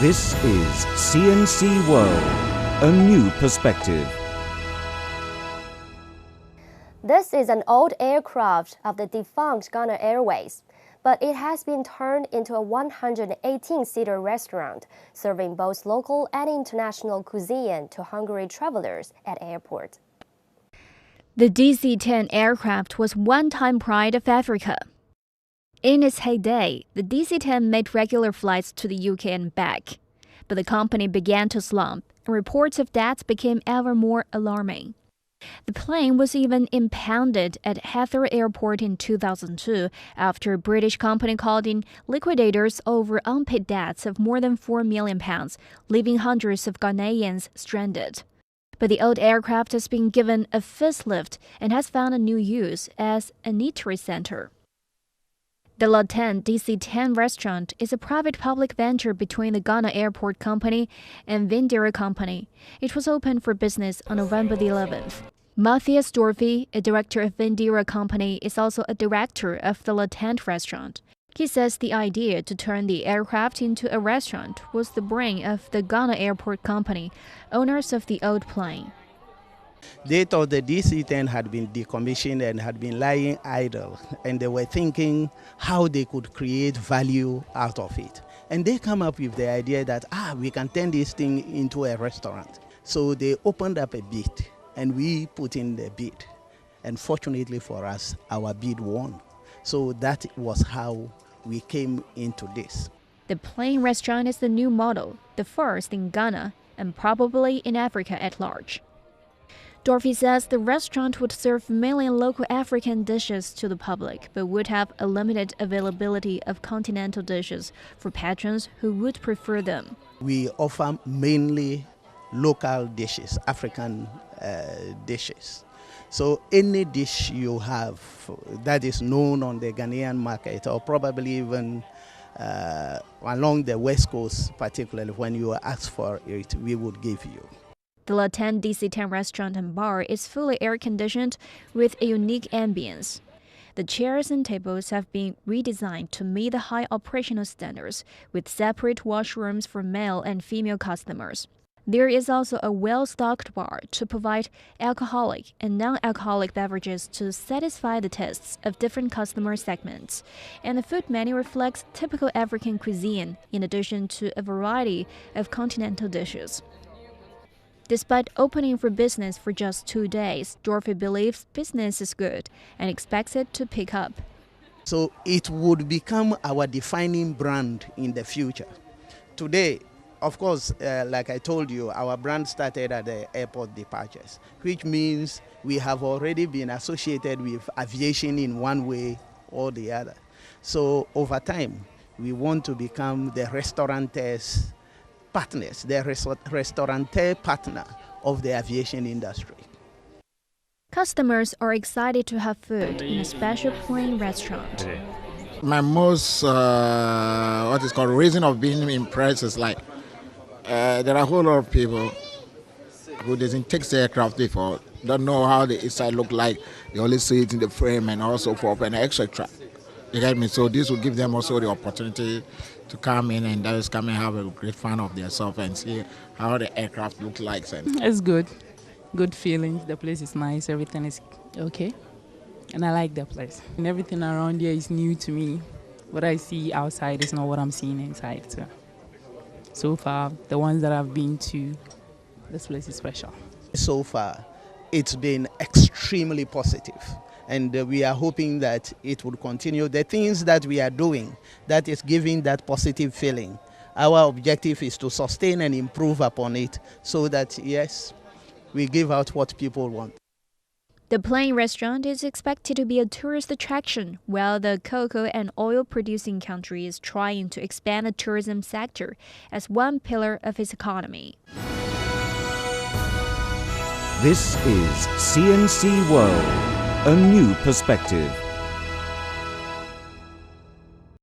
This is CNC World, a new perspective. This is an old aircraft of the defunct Ghana Airways, but it has been turned into a 118-seater restaurant, serving both local and international cuisine to hungry travelers at airport. The DC-10 aircraft was one-time pride of Africa. In its heyday, the DC-10 made regular flights to the UK and back, but the company began to slump, and reports of deaths became ever more alarming. The plane was even impounded at Heathrow Airport in 2002 after a British company called in liquidators over unpaid debts of more than £4 million, leaving hundreds of Ghanaians stranded. But the old aircraft has been given a facelift and has found a new use as an eatery center. The La 10 DC-10 restaurant is a private-public venture between the Ghana Airport Company and Vindira Company. It was opened for business on November the 11th. Matthias Dorphy, a director of Vindira Company, is also a director of the La 10 restaurant. He says the idea to turn the aircraft into a restaurant was the brain of the Ghana Airport Company, owners of the old plane. They thought the DC-10 had been decommissioned and had been lying idle, and they were thinking how they could create value out of it. And they come up with the idea that, we can turn this thing into a restaurant. So they opened up a bid, and we put in the bid. And fortunately for us, our bid won. So that was how we came into this. The plane restaurant is the new model, the first in Ghana, and probably in Africa at large. Dorphy says the restaurant would serve mainly local African dishes to the public, but would have a limited availability of continental dishes for patrons who would prefer them. We offer mainly local dishes, African dishes. So any dish you have that is known on the Ghanaian market, or probably even along the West Coast, particularly when you ask for it, we would give you. The La 10 DC-10 restaurant and bar is fully air-conditioned with a unique ambience. The chairs and tables have been redesigned to meet the high operational standards, with separate washrooms for male and female customers. There is also a well-stocked bar to provide alcoholic and non-alcoholic beverages to satisfy the tastes of different customer segments. And the food menu reflects typical African cuisine, in addition to a variety of continental dishes. Despite opening for business for just 2 days, Dorphy believes business is good and expects it to pick up. So it would become our defining brand in the future. Today, of course, like I told you, our brand started at the airport departures, which means we have already been associated with aviation in one way or the other. So over time, we want to become the restaurateurs' partners, the restaurateur partner of the aviation industry. Customers are excited to have food in a special plane restaurant. My most, reason of being impressed is there are a whole lot of people who didn't take the aircraft before, don't know how the inside look like, they only see it in the frame and also forth and etc. You get me? So this will give them also the opportunity to come in and just come and have a great fun of themselves and see how the aircraft looks like. It's good. Good feelings. The place is nice. Everything is okay. And I like the place. And everything around here is new to me. What I see outside is not what I'm seeing inside. So far, the ones that I've been to, this place is special. So far, it's been extremely positive. And we are hoping that it will continue. The things that we are doing, that is giving that positive feeling. Our objective is to sustain and improve upon it so that, yes, we give out what people want. The plane restaurant is expected to be a tourist attraction, while the cocoa and oil producing country is trying to expand the tourism sector as one pillar of its economy. This is CNC World, a new perspective.